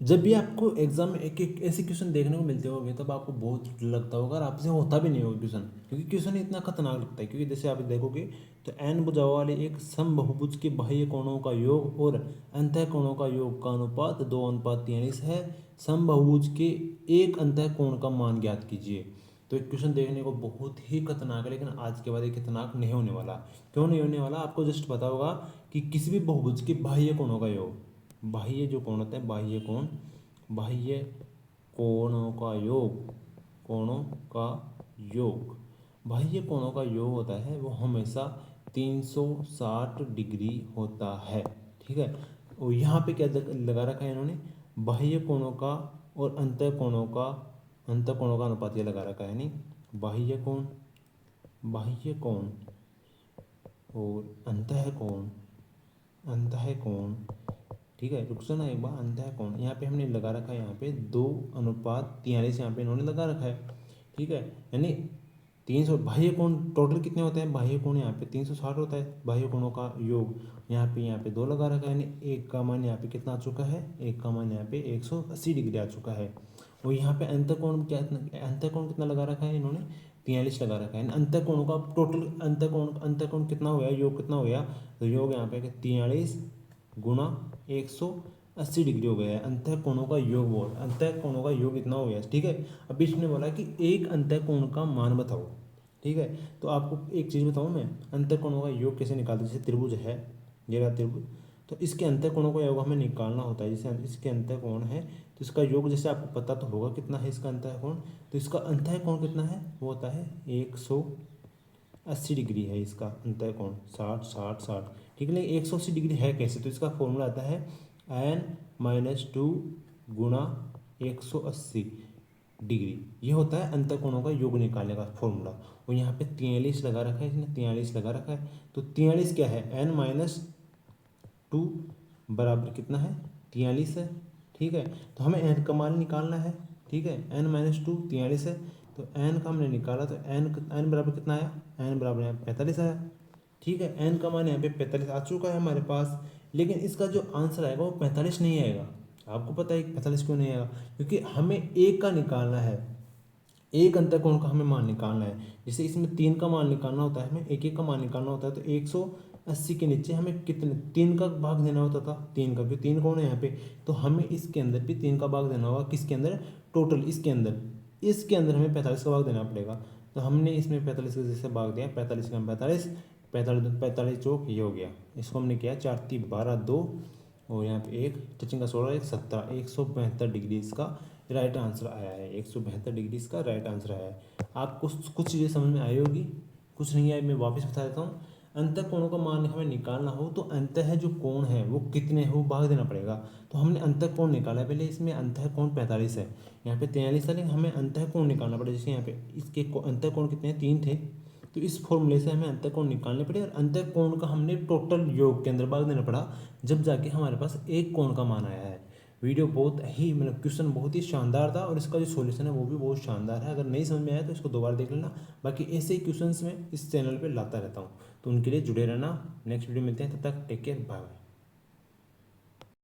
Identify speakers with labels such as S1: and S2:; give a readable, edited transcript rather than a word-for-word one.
S1: जब भी आपको एग्जाम में एक एक ऐसे क्वेश्चन देखने को मिलते होंगे तब आपको बहुत लगता होगा और आपसे होता भी नहीं होगा क्वेश्चन, क्योंकि क्वेश्चन इतना खतरनाक लगता है। क्योंकि जैसे आप देखोगे तो एन भुजाओं वाले एक समबहुभुज के बाह्य कोणों का योग और अंतः कोणों का योग का अनुपात 2:43 है। समबहुभुज के एक अंतः कोण का मान ज्ञात कीजिए। तो एक क्वेश्चन देखने को बहुत ही खतरनाक है, लेकिन आज के बाद ये खतरनाक नहीं होने वाला। क्यों नहीं होने वाला, आपको जस्ट पता होगा कि किसी भी बहुभुज के बाह्य कोणों का योग, बाह्य जो कोण होता है बाह्य कोण, बाह्य कोणों का योग, कोणों का योग, बाह्य कोणों का योग होता है वो हमेशा 360 डिग्री होता है। ठीक है, और यहाँ पे क्या लगा रखा है इन्होंने, बाह्य कोणों का और अंतः कोणों का अनुपात ये लगा रखा है। नहीं, बाह्य कोण, बाह्य कोण और अंतः कोण, अंतः कोण। ठीक है, रुक जाना एक बार, अंतः कोण यहाँ पे हमने लगा रखा है, यहाँ पे 2:43 यहाँ पे इन्होंने लगा रखा है। ठीक है, यानी 300 बाह्य कोण टोटल कितने होते हैं, बाह्य कोण यहाँ पे 360 होता है, बाह्य कोणों का योग यहाँ पे 2 लगा रखा है, यानी एक का मान यहाँ पे कितना आ चुका है, एक का मान यहाँ पे 180 डिग्री आ चुका है। और यहाँ पे अंतःकोण क्या, अंतःकोण कितना लगा रखा है इन्होंने, 43 लगा रखा है। अंतःकोणों का टोटल अंतःकोण कितना हो गया, योग कितना हो गया, तो योग यहाँ पे 43 गुणा 180 डिग्री हो गया है। अंतःकोणों का योग, बोल अंतःकोणों का योग इतना हो गया। ठीक है, अभी इसने बोला कि एक अंतःकोण का मान बताओ। ठीक है, तो आपको एक चीज़ बताऊँ मैं, अंतःकोणों का योग कैसे निकालते हैं। जैसे त्रिभुज है, ये रहा त्रिभुज, तो इसके अंतःकोणों का योग हमें निकालना होता है। जैसे इसके अंतःकोण है तो इसका योग जैसे आपको पता तो होगा कितना है इसका अंतःकोण, तो इसका अंतःकोण कितना है, वो होता है 180 डिग्री है इसका अंतःकोण, 60 60 60। ठीक है, लेकिन 180 डिग्री है कैसे, तो इसका फॉर्मूला आता है n-2 गुणा 180 डिग्री, ये होता है अंतःकोणों का योग निकालने का फॉर्मूला। और यहाँ पे 43 लगा रखा है इसने, 43 लगा रखा है, तो 43 क्या है, n-2 बराबर कितना है, 43 है। ठीक है, तो हमें n का मान निकालना है। ठीक है, n-2 43 है, तो n का हमने निकाला तो n बराबर कितना आया, n बराबर यहाँ 45 आया। ठीक है, n का मान यहाँ पे 45 आ चुका है हमारे पास, लेकिन इसका जो आंसर आएगा वो 45 नहीं आएगा। आपको पता है 45 क्यों नहीं आएगा, क्योंकि हमें एक का निकालना है, एक अंतःकोण का हमें मान निकालना है। जैसे इसमें 3 का मान निकालना होता है, हमें एक एक का मान निकालना होता है, तो 180 के नीचे हमें कितने 3 का भाग देना होता था, 3 का, क्योंकि 3 कोण है यहाँ पे, तो हमें इसके अंदर भी 3 का भाग देना होगा। किसके अंदर, टोटल इसके अंदर हमें 45 का भाग देना पड़ेगा। तो हमने इसमें 45 का जैसे भाग दिया, 45 का 45, 45 चौक ये हो गया, इसको हमने किया 4×3 = 12 2, और यहाँ पे एक टचिंग का 16 एक 17, 172 डिग्री इसका राइट आंसर आया है। 172 डिग्री इसका राइट आंसर आया है। आपको कुछ चीज़ें समझ में आई होगी, कुछ नहीं आई मैं वापस बता देता हूँ। अंतः कोणों का मान हमें निकालना हो तो अंतः जो कोण है वो कितने हो भाग देना पड़ेगा। तो हमने अंतः कोण निकाला पहले, इसमें अंतः कोण 45 है, यहाँ पे 43 है, लेकिन हमें अंतः कोण निकालना पड़ेगा। जैसे यहाँ पे इसके अंतः कोण कितने हैं, 3 थे, तो इस फॉर्मूले से हमें अंतः कोण निकालने पड़े, और अंतः कोण का हमने टोटल योग के अंदर भाग देना पड़ा, जब जाके हमारे पास एक कोण का मान आया है। वीडियो बहुत ही मतलब क्वेश्चन बहुत ही शानदार था, और इसका जो सॉल्यूशन है वो भी बहुत शानदार है। अगर नहीं समझ में आया तो इसको दोबारा देख लेना। बाकी ऐसे ही क्वेश्चंस मैं इस चैनल पे लाता रहता हूँ, तो उनके लिए जुड़े रहना। नेक्स्ट वीडियो मिलते हैं, तब तक टेक केयर, बाय बाय।